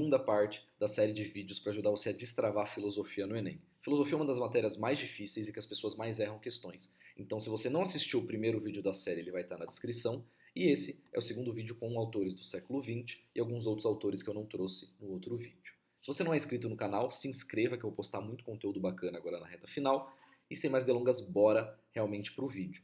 segunda parte da série de vídeos para ajudar você a destravar a filosofia no Enem. Filosofia é uma das matérias mais difíceis e que as pessoas mais erram questões. Então, se você não assistiu o primeiro vídeo da série, ele vai estar na descrição. E esse é o segundo vídeo com autores do século XX e alguns outros autores que eu não trouxe no outro vídeo. Se você não é inscrito no canal, se inscreva que eu vou postar muito conteúdo bacana agora na reta final. E sem mais delongas, bora realmente pro vídeo.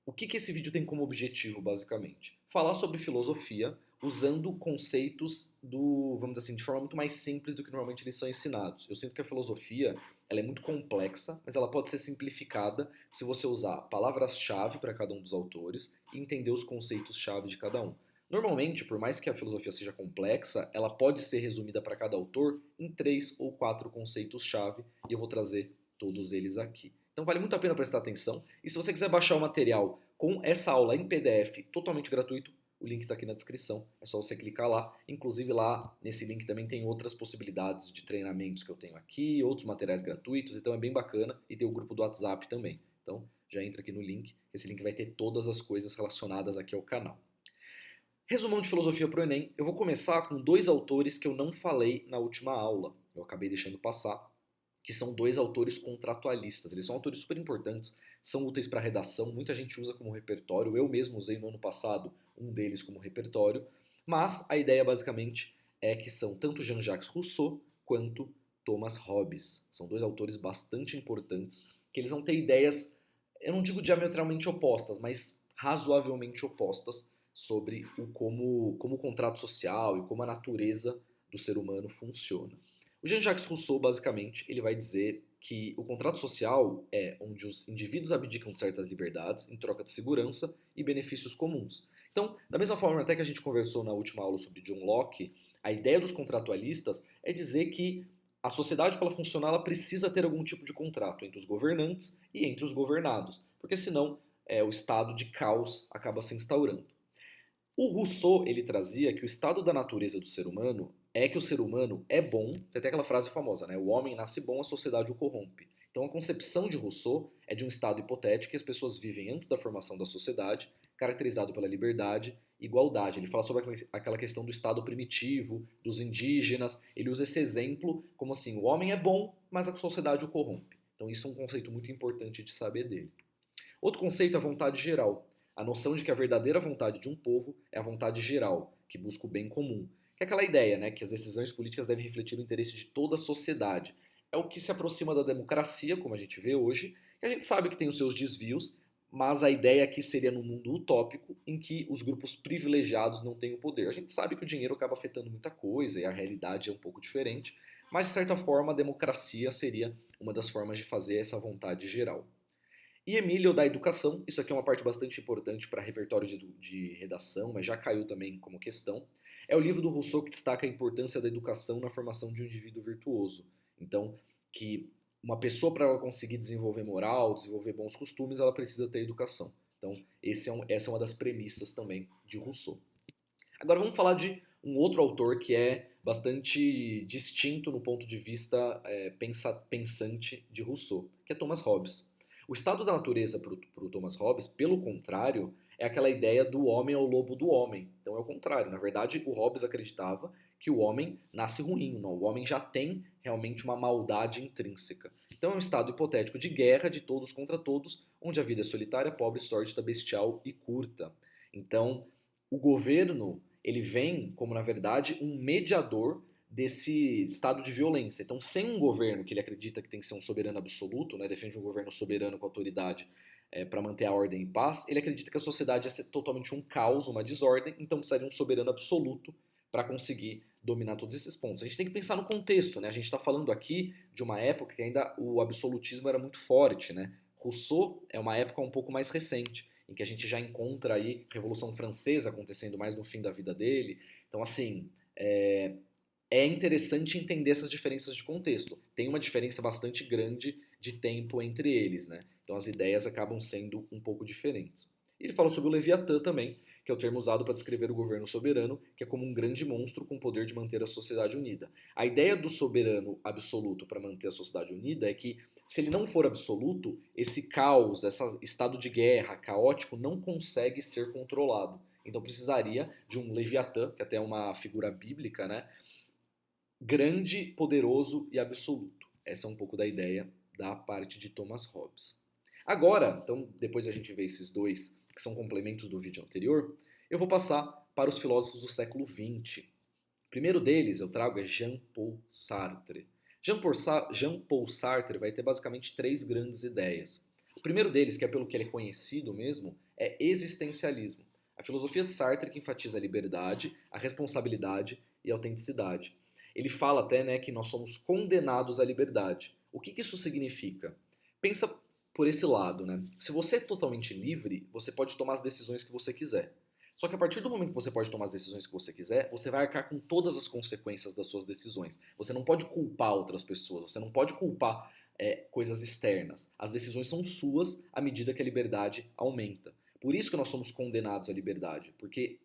O que esse vídeo tem como objetivo, basicamente? Falar sobre filosofia usando conceitos vamos dizer assim, de forma muito mais simples do que normalmente eles são ensinados. Eu sinto que a filosofia, ela é muito complexa, mas ela pode ser simplificada se você usar palavras-chave para cada um dos autores e entender os conceitos-chave de cada um. Normalmente, por mais que a filosofia seja complexa, ela pode ser resumida para cada autor em 3 ou 4 conceitos-chave, e eu vou trazer todos eles aqui. Então vale muito a pena prestar atenção. E se você quiser baixar o material com essa aula em PDF totalmente gratuito, o link está aqui na descrição. É só você clicar lá. Inclusive lá nesse link também tem outras possibilidades de treinamentos que eu tenho aqui, outros materiais gratuitos, então é bem bacana. E tem o grupo do WhatsApp também. Então já entra aqui no link. Esse link vai ter todas as coisas relacionadas aqui ao canal. Resumão de filosofia para o Enem. Eu vou começar com 2 autores que eu não falei na última aula. Eu acabei deixando passar, que são 2 autores contratualistas. Eles são autores super importantes, são úteis para redação, muita gente usa como repertório, eu mesmo usei no ano passado um deles como repertório, mas a ideia basicamente é que são tanto Jean-Jacques Rousseau quanto Thomas Hobbes. São 2 autores bastante importantes, que eles vão ter ideias, eu não digo diametralmente opostas, mas razoavelmente opostas sobre como o contrato social e como a natureza do ser humano funciona. O Jean-Jacques Rousseau, basicamente, ele vai dizer que o contrato social é onde os indivíduos abdicam de certas liberdades em troca de segurança e benefícios comuns. Então, da mesma forma até que a gente conversou na última aula sobre John Locke, a ideia dos contratualistas é dizer que a sociedade, para ela funcionar, ela precisa ter algum tipo de contrato entre os governantes e entre os governados, porque senão o estado de caos acaba se instaurando. O Rousseau, ele trazia que o estado da natureza do ser humano é que o ser humano é bom, tem até aquela frase famosa, né? O homem nasce bom, a sociedade o corrompe. Então a concepção de Rousseau é de um estado hipotético que as pessoas vivem antes da formação da sociedade, caracterizado pela liberdade e igualdade. Ele fala sobre aquela questão do estado primitivo, dos indígenas, ele usa esse exemplo como assim, o homem é bom, mas a sociedade o corrompe. Então isso é um conceito muito importante de saber dele. Outro conceito é a vontade geral. A noção de que a verdadeira vontade de um povo é a vontade geral, que busca o bem comum. Que é aquela ideia, né, que as decisões políticas devem refletir o interesse de toda a sociedade. É o que se aproxima da democracia, como a gente vê hoje, que a gente sabe que tem os seus desvios, mas a ideia aqui seria num mundo utópico em que os grupos privilegiados não têm o poder. A gente sabe que o dinheiro acaba afetando muita coisa e a realidade é um pouco diferente, mas de certa forma a democracia seria uma das formas de fazer essa vontade geral. E Emílio da educação, isso aqui é uma parte bastante importante para repertório de redação, mas já caiu também como questão. É o livro do Rousseau que destaca a importância da educação na formação de um indivíduo virtuoso. Então, que uma pessoa, para ela conseguir desenvolver moral, desenvolver bons costumes, ela precisa ter educação. Então, essa é uma das premissas também de Rousseau. Agora vamos falar de um outro autor que é bastante distinto no ponto de vista pensante de Rousseau, que é Thomas Hobbes. O estado da natureza para o Thomas Hobbes, pelo contrário, é aquela ideia do homem ao lobo do homem. Então é o contrário. Na verdade, o Hobbes acreditava que o homem nasce ruim. Não, o homem já tem realmente uma maldade intrínseca. Então é um estado hipotético de guerra de todos contra todos, onde a vida é solitária, pobre, sórdida, bestial e curta. Então, o governo ele vem como, na verdade, um mediador desse estado de violência. Então, sem um governo que ele acredita que tem que ser um soberano absoluto, né, defende um governo soberano com autoridade para manter a ordem e paz, ele acredita que a sociedade ia ser totalmente um caos, uma desordem, então precisaria um soberano absoluto para conseguir dominar todos esses pontos. A gente tem que pensar no contexto, né? A gente está falando aqui de uma época que ainda o absolutismo era muito forte, né? Rousseau é uma época um pouco mais recente, em que a gente já encontra aí a Revolução Francesa acontecendo mais no fim da vida dele. Então, assim, é interessante entender essas diferenças de contexto. Tem uma diferença bastante grande de tempo entre eles, né? Então as ideias acabam sendo um pouco diferentes. E ele fala sobre o Leviatã também, que é o termo usado para descrever o governo soberano, que é como um grande monstro com o poder de manter a sociedade unida. A ideia do soberano absoluto para manter a sociedade unida é que, se ele não for absoluto, esse caos, esse estado de guerra caótico não consegue ser controlado. Então precisaria de um Leviatã, que até é uma figura bíblica, né? grande, poderoso e absoluto. Essa é um pouco da ideia da parte de Thomas Hobbes. Agora, então, depois a gente vê esses dois, que são complementos do vídeo anterior, eu vou passar para os filósofos do século XX. O primeiro deles eu trago é Jean-Paul Sartre. Jean-Paul Sartre vai ter basicamente três grandes ideias. O primeiro deles, que é pelo que ele é conhecido mesmo, é existencialismo. A filosofia de Sartre que enfatiza a liberdade, a responsabilidade e a autenticidade. Ele fala até, né, que nós somos condenados à liberdade. O que isso significa? Pensa por esse lado, né? Se você é totalmente livre, você pode tomar as decisões que você quiser. Só que a partir do momento que você pode tomar as decisões que você quiser, você vai arcar com todas as consequências das suas decisões. Você não pode culpar outras pessoas, você não pode culpar coisas externas. As decisões são suas à medida que a liberdade aumenta. Por isso que nós somos condenados à liberdade, porque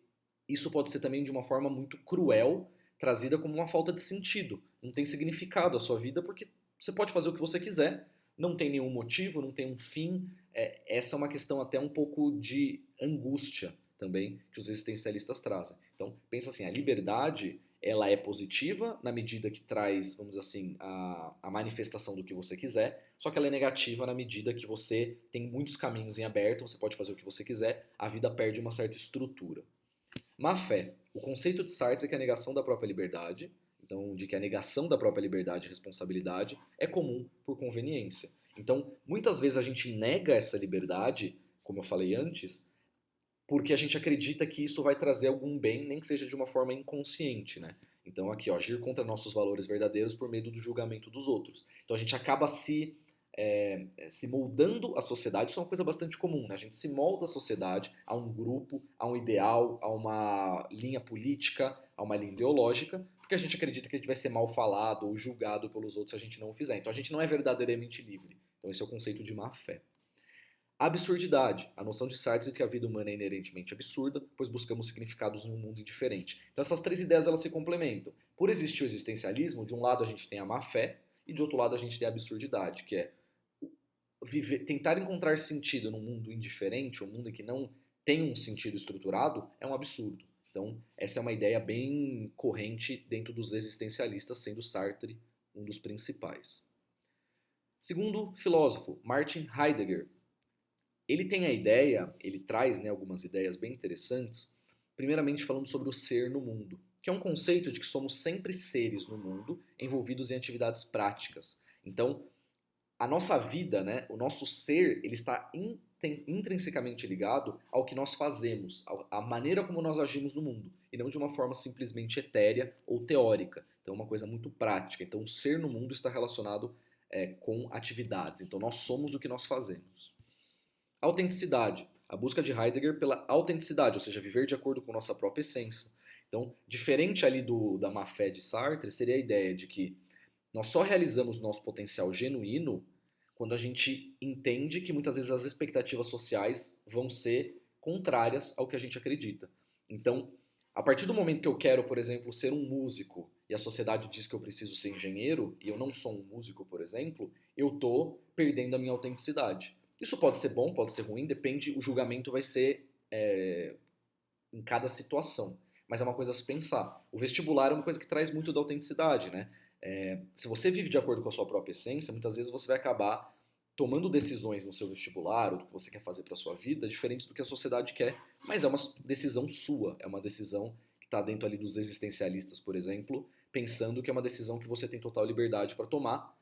isso pode ser também de uma forma muito cruel, trazida como uma falta de sentido. Não tem significado a sua vida porque você pode fazer o que você quiser, não tem nenhum motivo, não tem um fim. Essa é uma questão até um pouco de angústia também que os existencialistas trazem. Então, pensa assim, a liberdade ela é positiva na medida que traz, vamos dizer assim, a manifestação do que você quiser, só que ela é negativa na medida que você tem muitos caminhos em aberto, você pode fazer o que você quiser, a vida perde uma certa estrutura. Má fé. O conceito de Sartre é que a negação da própria liberdade, então de que a negação da própria liberdade e responsabilidade é comum por conveniência. Então, muitas vezes a gente nega essa liberdade, como eu falei antes, porque a gente acredita que isso vai trazer algum bem, nem que seja de uma forma inconsciente, né? Então aqui, ó, agir contra nossos valores verdadeiros por medo do julgamento dos outros. Então a gente acaba se moldando a sociedade, isso é uma coisa bastante comum, né? A gente se molda a sociedade a um grupo, a um ideal, a uma linha política, a uma linha ideológica, porque a gente acredita que a gente vai ser mal falado ou julgado pelos outros se a gente não o fizer. Então a gente não é verdadeiramente livre. Então esse é o conceito de má fé. Absurdidade, a noção de Sartre de que a vida humana é inerentemente absurda, pois buscamos significados num mundo indiferente. Então essas três ideias elas se complementam. Por existir o existencialismo, de um lado a gente tem a má fé e de outro lado a gente tem a absurdidade, que é tentar encontrar sentido num mundo indiferente, um mundo em que não tem um sentido estruturado, é um absurdo. Então essa é uma ideia bem corrente dentro dos existencialistas, sendo Sartre um dos principais. Segundo filósofo, Martin Heidegger. Ele tem a ideia, ele traz, né, algumas ideias bem interessantes, primeiramente falando sobre o ser no mundo, que é um conceito de que somos sempre seres no mundo envolvidos em atividades práticas. Então, a nossa vida, né, o nosso ser, ele está intrinsecamente ligado ao que nós fazemos, à maneira como nós agimos no mundo, e não de uma forma simplesmente etérea ou teórica. Então, é uma coisa muito prática. Então, o ser no mundo está relacionado com atividades. Então, nós somos o que nós fazemos. Autenticidade. A busca de Heidegger pela autenticidade, ou seja, viver de acordo com nossa própria essência. Então, diferente ali da má-fé de Sartre, seria a ideia de que nós só realizamos nosso potencial genuíno quando a gente entende que muitas vezes as expectativas sociais vão ser contrárias ao que a gente acredita. Então, a partir do momento que eu quero, por exemplo, ser um músico e a sociedade diz que eu preciso ser engenheiro e eu não sou um músico, por exemplo, eu estou perdendo a minha autenticidade. Isso pode ser bom, pode ser ruim, depende, o julgamento vai ser em cada situação. Mas é uma coisa a se pensar. O vestibular é uma coisa que traz muito da autenticidade, né? Se você vive de acordo com a sua própria essência, muitas vezes você vai acabar tomando decisões no seu vestibular, ou do que você quer fazer para a sua vida, diferentes do que a sociedade quer, mas é uma decisão sua, é uma decisão que está dentro ali dos existencialistas, por exemplo, pensando que é uma decisão que você tem total liberdade para tomar,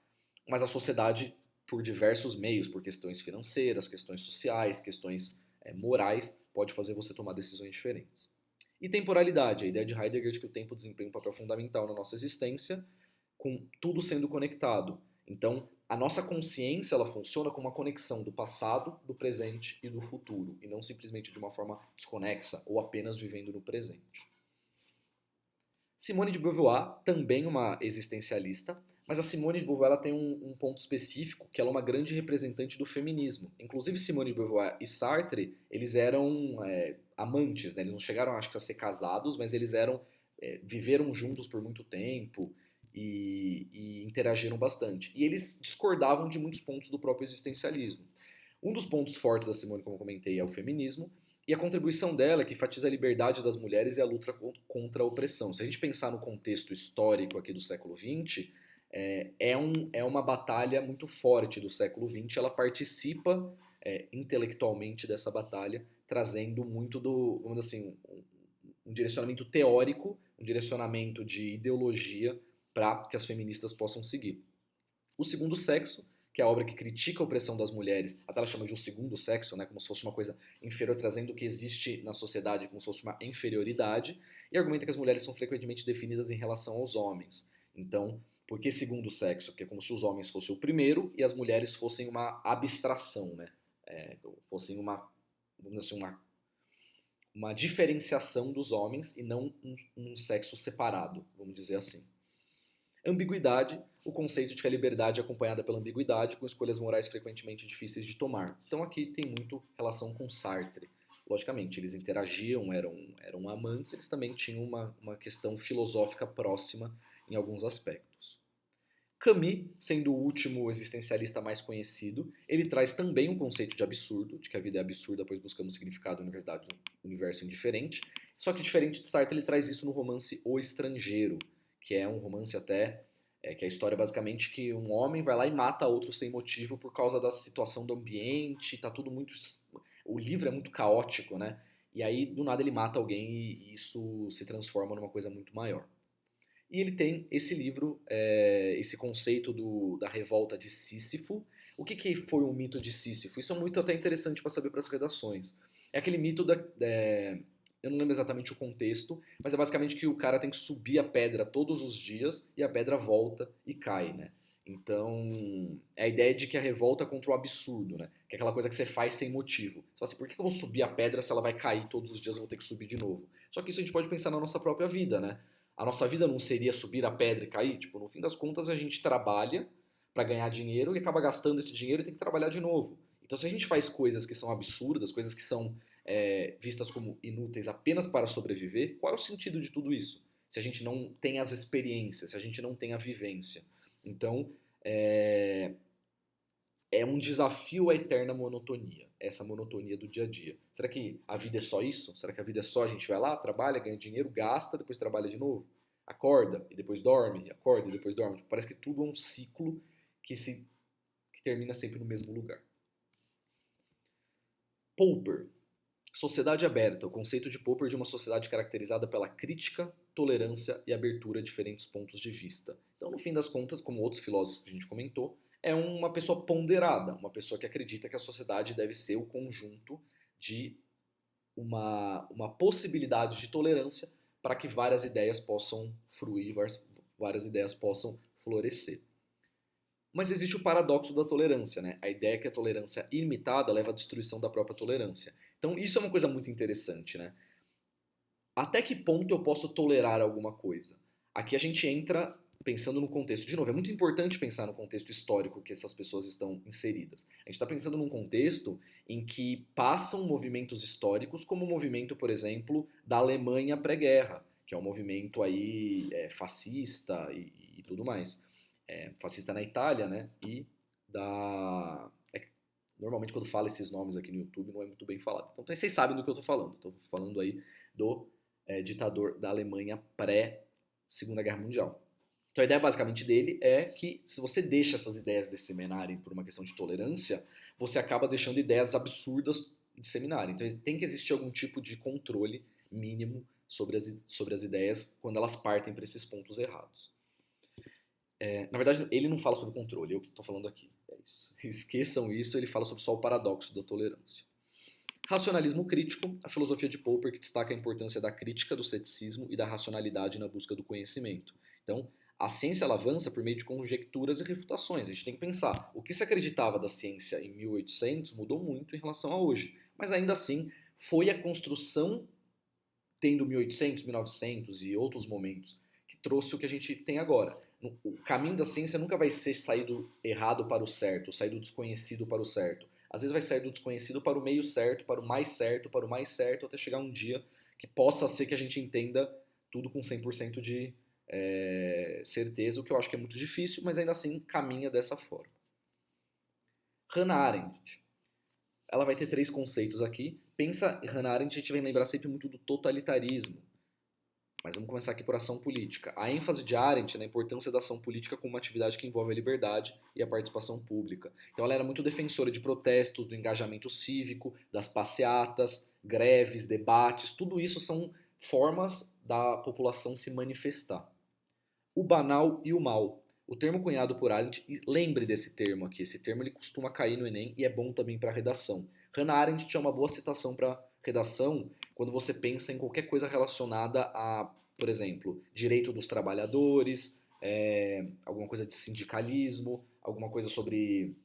mas a sociedade, por diversos meios, por questões financeiras, questões sociais, questões morais, pode fazer você tomar decisões diferentes. E temporalidade, a ideia de Heidegger de que o tempo desempenha um papel fundamental na nossa existência, com tudo sendo conectado. Então, a nossa consciência ela funciona como uma conexão do passado, do presente e do futuro, e não simplesmente de uma forma desconexa ou apenas vivendo no presente. Simone de Beauvoir, também uma existencialista, mas a Simone de Beauvoir ela tem um ponto específico, que ela é uma grande representante do feminismo. Inclusive, Simone de Beauvoir e Sartre, eles eram amantes, né? Eles não chegaram, acho que, a ser casados, mas eles viveram juntos por muito tempo e interagiram bastante. E eles discordavam de muitos pontos do próprio existencialismo. Um dos pontos fortes da Simone, como eu comentei, é o feminismo, E a contribuição dela é que enfatiza a liberdade das mulheres e a luta contra a opressão. Se a gente pensar no contexto histórico aqui do século XX, é uma batalha muito forte do século XX. Ela participa intelectualmente dessa batalha, trazendo muito do, vamos dizer assim, um direcionamento teórico, um direcionamento de ideologia para que as feministas possam seguir. O Segundo Sexo, que é a obra que critica a opressão das mulheres, até ela chama de um segundo sexo, né, como se fosse uma coisa inferior, trazendo o que existe na sociedade como se fosse uma inferioridade, e argumenta que as mulheres são frequentemente definidas em relação aos homens. Então, por que segundo sexo? Porque é como se os homens fossem o primeiro e as mulheres fossem uma abstração, né? Fossem vamos dizer assim, uma diferenciação dos homens e não um sexo separado, vamos dizer assim. Ambiguidade, o conceito de que a liberdade é acompanhada pela ambiguidade, com escolhas morais frequentemente difíceis de tomar. Então aqui tem muito relação com Sartre. Logicamente, eles interagiam, eram amantes, eles também tinham uma questão filosófica próxima em alguns aspectos. Camus, sendo o último existencialista mais conhecido, ele traz também um conceito de absurdo, de que a vida é absurda, pois buscamos significado no universo indiferente. Só que diferente de Sartre, ele traz isso no romance O Estrangeiro, que é um romance até que a história é basicamente que um homem vai lá e mata outro sem motivo por causa da situação do ambiente, tá tudo muito... O livro é muito caótico, né? E aí, do nada, ele mata alguém e isso se transforma numa coisa muito maior. E ele tem esse livro, esse conceito da revolta de Sísifo. O que foi o mito de Sísifo? Isso é muito até interessante para saber para as redações. É aquele mito eu não lembro exatamente o contexto, mas é basicamente que o cara tem que subir a pedra todos os dias e a pedra volta e cai, né? Então, é a ideia de que a revolta é contra o absurdo, né? Que é aquela coisa que você faz sem motivo. Você fala assim, por que eu vou subir a pedra se ela vai cair todos os dias e eu vou ter que subir de novo? Só que isso a gente pode pensar na nossa própria vida, né? A nossa vida não seria subir a pedra e cair? Tipo, no fim das contas, a gente trabalha para ganhar dinheiro e acaba gastando esse dinheiro e tem que trabalhar de novo. Então, se a gente faz coisas que são absurdas, coisas que são vistas como inúteis apenas para sobreviver, qual é o sentido de tudo isso? Se a gente não tem as experiências, se a gente não tem a vivência. Então, é um desafio à eterna monotonia, essa monotonia do dia a dia. Será que a vida é só isso? Será que a vida é só a gente vai lá, trabalha, ganha dinheiro, gasta, depois trabalha de novo? Acorda e depois dorme, acorda e depois dorme. Parece que tudo é um ciclo que termina sempre no mesmo lugar. Popper. Sociedade aberta, o conceito de Popper de uma sociedade caracterizada pela crítica, tolerância e abertura a diferentes pontos de vista. Então, no fim das contas, como outros filósofos que a gente comentou, é uma pessoa ponderada, uma pessoa que acredita que a sociedade deve ser o conjunto de uma possibilidade de tolerância para que várias ideias possam fruir, várias ideias possam florescer. Mas existe o paradoxo da tolerância, né? A ideia é que a tolerância ilimitada leva à destruição da própria tolerância. Então isso é uma coisa muito interessante, né? Até que ponto eu posso tolerar alguma coisa? Aqui a gente entra pensando no contexto. De novo, é muito importante pensar no contexto histórico que essas pessoas estão inseridas. A gente está pensando num contexto em que passam movimentos históricos, como o movimento, por exemplo, da Alemanha pré-guerra, que é um movimento aí fascista e tudo mais. Fascista na Itália, né? E normalmente quando falo esses nomes aqui no YouTube não é muito bem falado. Então vocês sabem do que eu estou falando. Estou falando aí do ditador da Alemanha pré-Segunda Guerra Mundial. Então a ideia basicamente dele é que se você deixa essas ideias disseminarem por uma questão de tolerância, você acaba deixando ideias absurdas disseminarem. Então tem que existir algum tipo de controle mínimo sobre as ideias quando elas partem para esses pontos errados. Na verdade, ele não fala sobre controle, eu que estou falando aqui. É isso. Esqueçam isso, ele fala sobre só o paradoxo da tolerância. Racionalismo crítico, a filosofia de Popper que destaca a importância da crítica, do ceticismo e da racionalidade na busca do conhecimento. Então, a ciência ela avança por meio de conjecturas e refutações. A gente tem que pensar, o que se acreditava da ciência em 1800 mudou muito em relação a hoje. Mas ainda assim, foi a construção, tendo 1800, 1900 e outros momentos, que trouxe o que a gente tem agora. O caminho da ciência nunca vai ser sair do errado para o certo, sair do desconhecido para o certo. Às vezes vai sair do desconhecido para o meio certo, para o mais certo, para o mais certo, até chegar um dia que possa ser que a gente entenda tudo com 100% de certeza, o que eu acho que é muito difícil, mas ainda assim caminha dessa forma. Hannah Arendt. Ela vai ter 3 conceitos aqui. pensa em Hannah Arendt, a gente vai lembrar sempre muito do totalitarismo. Mas vamos começar aqui por ação política. A ênfase de Arendt é na importância da ação política como uma atividade que envolve a liberdade e a participação pública. Então ela era muito defensora de protestos, do engajamento cívico, das passeatas, greves, debates, tudo isso são formas da população se manifestar. O banal e o mal. O termo cunhado por Arendt, e lembre desse termo aqui, esse termo ele costuma cair no Enem e é bom também para redação. Hannah Arendt tinha uma boa citação para redação quando você pensa em qualquer coisa relacionada a, por exemplo, direito dos trabalhadores, alguma coisa de sindicalismo, alguma coisa sobre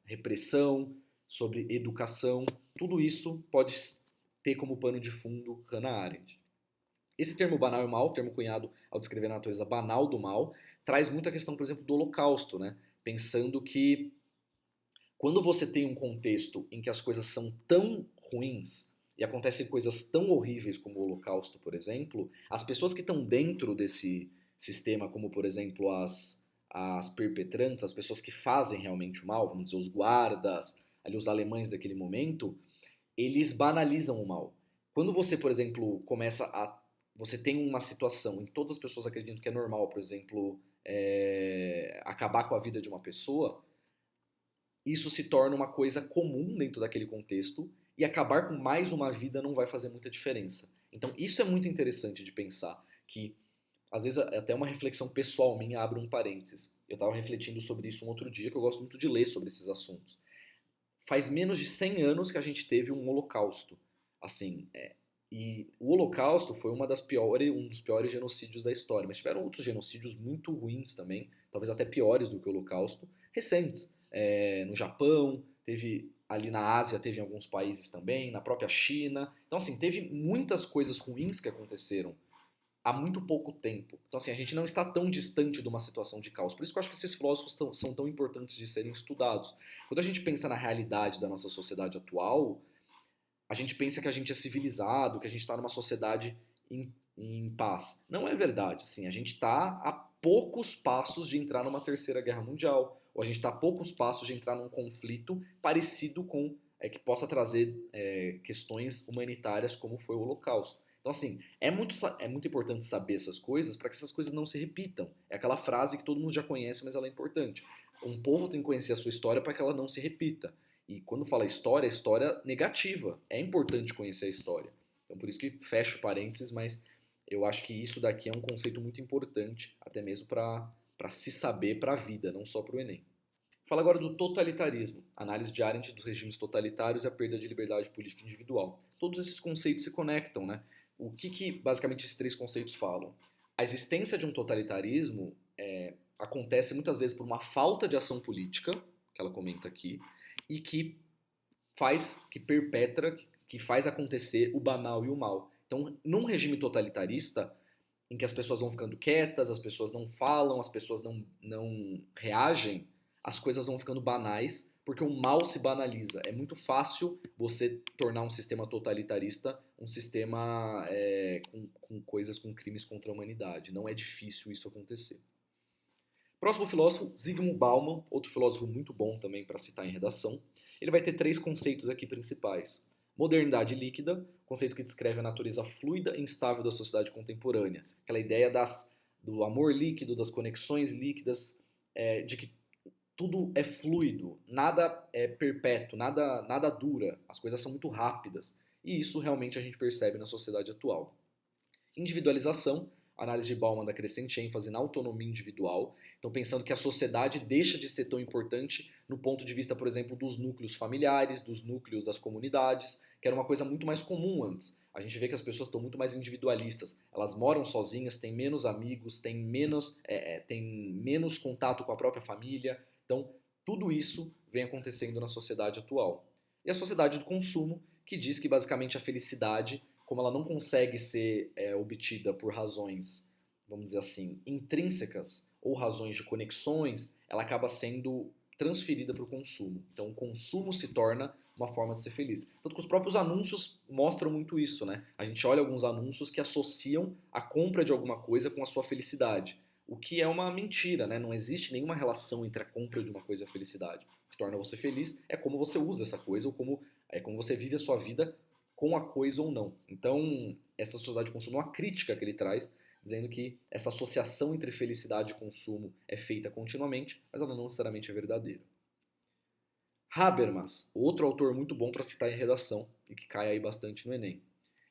repressão, sobre educação, tudo isso pode ter como pano de fundo Hannah Arendt. Esse termo banal e mal, termo cunhado ao descrever a natureza banal do mal, traz muita questão, por exemplo, do Holocausto, né? Pensando que quando você tem um contexto em que as coisas são tão ruins e acontecem coisas tão horríveis como o Holocausto, por exemplo, as pessoas que estão dentro desse sistema, como por exemplo as perpetrantes, as pessoas que fazem realmente o mal, vamos dizer, os guardas, ali os alemães daquele momento, eles banalizam o mal. Quando você, por exemplo, você tem uma situação em que todas as pessoas acreditam que é normal, por exemplo, acabar com a vida de uma pessoa, isso se torna uma coisa comum dentro daquele contexto e acabar com mais uma vida não vai fazer muita diferença. Então isso é muito interessante de pensar, que às vezes até uma reflexão pessoal minha abre um parênteses. Eu estava refletindo sobre isso um outro dia, que eu gosto muito de ler sobre esses assuntos. Faz menos de 100 anos que a gente teve um holocausto. Assim, e o Holocausto foi um dos piores genocídios da história, mas tiveram outros genocídios muito ruins também, talvez até piores do que o Holocausto, recentes. No Japão, teve ali na Ásia, teve em alguns países também, na própria China. Então, assim, teve muitas coisas ruins que aconteceram há muito pouco tempo. Então, assim, a gente não está tão distante de uma situação de caos. Por isso que eu acho que esses filósofos são tão importantes de serem estudados. Quando a gente pensa na realidade da nossa sociedade atual, a gente pensa que a gente é civilizado, que a gente está numa sociedade em paz. Não é verdade, assim, a gente está a poucos passos de entrar numa terceira guerra mundial, ou a gente está a poucos passos de entrar num conflito parecido com, que possa trazer questões humanitárias como foi o Holocausto. Então, assim, é muito importante saber essas coisas para que essas coisas não se repitam. É aquela frase que todo mundo já conhece, mas ela é importante. Um povo tem que conhecer a sua história para que ela não se repita. E quando fala história, é história negativa. É importante conhecer a história. Então por isso que fecho parênteses, mas eu acho que isso daqui é um conceito muito importante, até mesmo para se saber para a vida, não só para o Enem. Fala agora do totalitarismo, análise de Arendt dos regimes totalitários e a perda de liberdade política individual. Todos esses conceitos se conectam, né? O que basicamente esses três conceitos falam? A existência de um totalitarismo acontece muitas vezes por uma falta de ação política, que ela comenta aqui, e que perpetra, que faz acontecer o banal e o mal. Então, num regime totalitarista, em que as pessoas vão ficando quietas, as pessoas não falam, as pessoas não reagem, as coisas vão ficando banais, porque o mal se banaliza. É muito fácil você tornar um sistema totalitarista um sistema com coisas, com crimes contra a humanidade. Não é difícil isso acontecer. Próximo filósofo, Zygmunt Bauman, outro filósofo muito bom também para citar em redação. Ele vai ter três conceitos aqui principais. Modernidade líquida, conceito que descreve a natureza fluida e instável da sociedade contemporânea. Aquela ideia do amor líquido, das conexões líquidas, de que tudo é fluido, nada é perpétuo, nada dura, as coisas são muito rápidas. E isso realmente a gente percebe na sociedade atual. Individualização, análise de Bauman da crescente ênfase na autonomia individual. Então, pensando que a sociedade deixa de ser tão importante no ponto de vista, por exemplo, dos núcleos familiares, dos núcleos das comunidades, que era uma coisa muito mais comum antes. A gente vê que as pessoas estão muito mais individualistas. Elas moram sozinhas, têm menos amigos, têm menos contato com a própria família. Então, tudo isso vem acontecendo na sociedade atual. E a sociedade do consumo, que diz que basicamente a felicidade, como ela não consegue ser obtida por razões, vamos dizer assim, intrínsecas ou razões de conexões, ela acaba sendo transferida para o consumo. Então o consumo se torna uma forma de ser feliz. Tanto que os próprios anúncios mostram muito isso, né? A gente olha alguns anúncios que associam a compra de alguma coisa com a sua felicidade. O que é uma mentira, né? Não existe nenhuma relação entre a compra de uma coisa e a felicidade. O que torna você feliz é como você usa essa coisa ou como você vive a sua vida com a coisa ou não. Então, essa sociedade de consumo é uma crítica que ele traz, dizendo que essa associação entre felicidade e consumo é feita continuamente, mas ela não necessariamente é verdadeira. Habermas, outro autor muito bom para citar em redação e que cai aí bastante no Enem.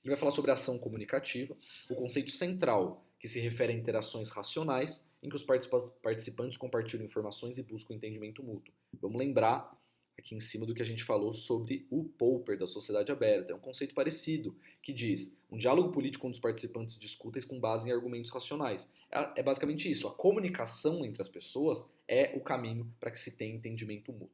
Ele vai falar sobre ação comunicativa, o conceito central que se refere a interações racionais em que os participantes compartilham informações e buscam entendimento mútuo. Vamos lembrar aqui em cima do que a gente falou sobre o Popper da sociedade aberta. É um conceito parecido, que diz um diálogo político onde os participantes discutem com base em argumentos racionais. É basicamente isso. A comunicação entre as pessoas é o caminho para que se tenha entendimento mútuo.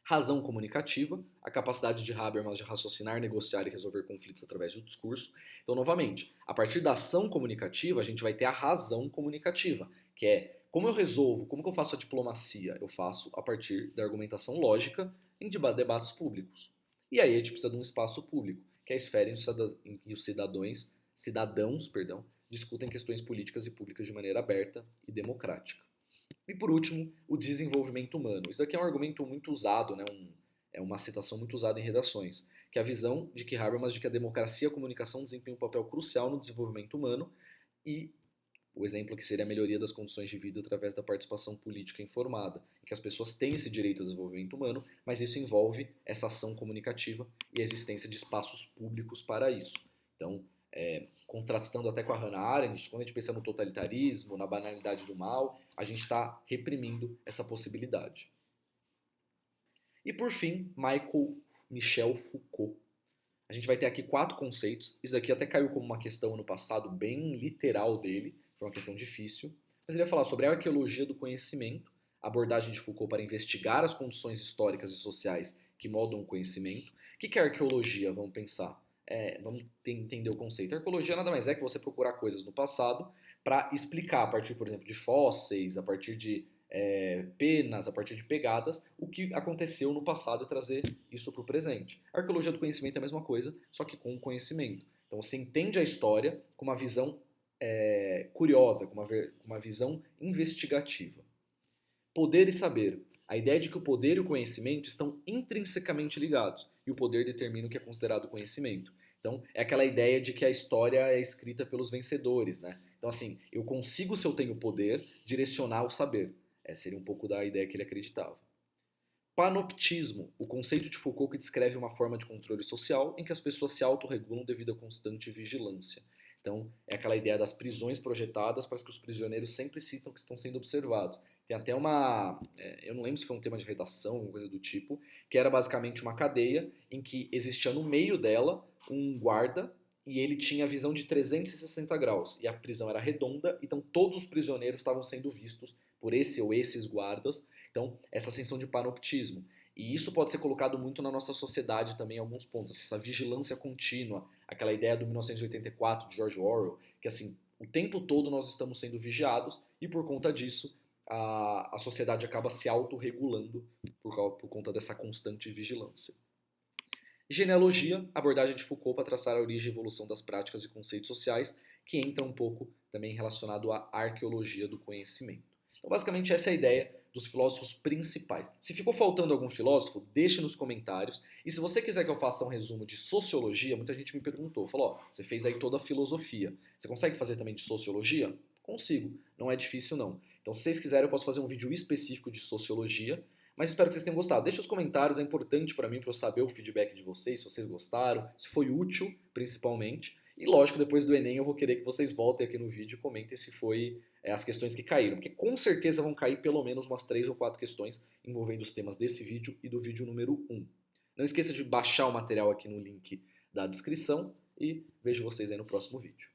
Razão comunicativa, a capacidade de Habermas de raciocinar, negociar e resolver conflitos através do discurso. Então, novamente, a partir da ação comunicativa, a gente vai ter a razão comunicativa, que é como eu resolvo, como que eu faço a diplomacia? Eu faço a partir da argumentação lógica em debates públicos. E aí a gente precisa de um espaço público, que é a esfera em que os cidadãos discutem questões políticas e públicas de maneira aberta e democrática. E por último, o desenvolvimento humano. Isso aqui é um argumento muito usado, né? É uma citação muito usada em redações, que é a visão de que Habermas de que a democracia e a comunicação desempenham um papel crucial no desenvolvimento humano e o exemplo que seria a melhoria das condições de vida através da participação política informada, em que as pessoas têm esse direito ao desenvolvimento humano, mas isso envolve essa ação comunicativa e a existência de espaços públicos para isso. Então, contrastando até com a Hannah Arendt, quando a gente pensa no totalitarismo, na banalidade do mal, a gente está reprimindo essa possibilidade. E por fim, Michel Foucault. A gente vai ter aqui 4 conceitos. Isso daqui até caiu como uma questão ano passado bem literal dele, foi uma questão difícil. Mas ele vai falar sobre a arqueologia do conhecimento, a abordagem de Foucault para investigar as condições históricas e sociais que moldam o conhecimento. O que é arqueologia? Vamos pensar. Vamos entender o conceito. A arqueologia nada mais é que você procurar coisas no passado para explicar, a partir, por exemplo, de fósseis, a partir de penas, a partir de pegadas, o que aconteceu no passado e trazer isso para o presente. A arqueologia do conhecimento é a mesma coisa, só que com o conhecimento. Então você entende a história com uma visão curiosa, com uma visão investigativa. Poder e saber. A ideia de que o poder e o conhecimento estão intrinsecamente ligados, e o poder determina o que é considerado conhecimento. Então, é aquela ideia de que a história é escrita pelos vencedores, né? Então, assim, eu consigo, se eu tenho poder, direcionar o saber. Essa seria um pouco da ideia que ele acreditava. Panoptismo, o conceito de Foucault que descreve uma forma de controle social em que as pessoas se autorregulam devido à constante vigilância. Então, é aquela ideia das prisões projetadas para que os prisioneiros sempre sintam que estão sendo observados. Tem até eu não lembro se foi um tema de redação, alguma coisa do tipo, que era basicamente uma cadeia em que existia no meio dela um guarda e ele tinha a visão de 360 graus. E a prisão era redonda, então todos os prisioneiros estavam sendo vistos por esse ou esses guardas. Então, essa sensação de panoptismo. E isso pode ser colocado muito na nossa sociedade também em alguns pontos. Essa vigilância contínua, aquela ideia do 1984 de George Orwell, que assim, o tempo todo nós estamos sendo vigiados e por conta disso a sociedade acaba se autorregulando por conta dessa constante vigilância. Genealogia, abordagem de Foucault para traçar a origem e evolução das práticas e conceitos sociais, que entra um pouco também relacionado à arqueologia do conhecimento. Então, basicamente, essa é a ideia dos filósofos principais. Se ficou faltando algum filósofo, deixe nos comentários. E se você quiser que eu faça um resumo de sociologia, muita gente me perguntou, falou, você fez aí toda a filosofia. Você consegue fazer também de sociologia? Consigo, não é difícil não. Então, se vocês quiserem, eu posso fazer um vídeo específico de sociologia, mas espero que vocês tenham gostado. Deixe os comentários, é importante para mim, para eu saber o feedback de vocês, se vocês gostaram, se foi útil, principalmente. E lógico, depois do Enem eu vou querer que vocês voltem aqui no vídeo e comentem se foi as questões que caíram, porque com certeza vão cair pelo menos umas 3 ou 4 questões envolvendo os temas desse vídeo e do vídeo número 1. Não esqueça de baixar o material aqui no link da descrição e vejo vocês aí no próximo vídeo.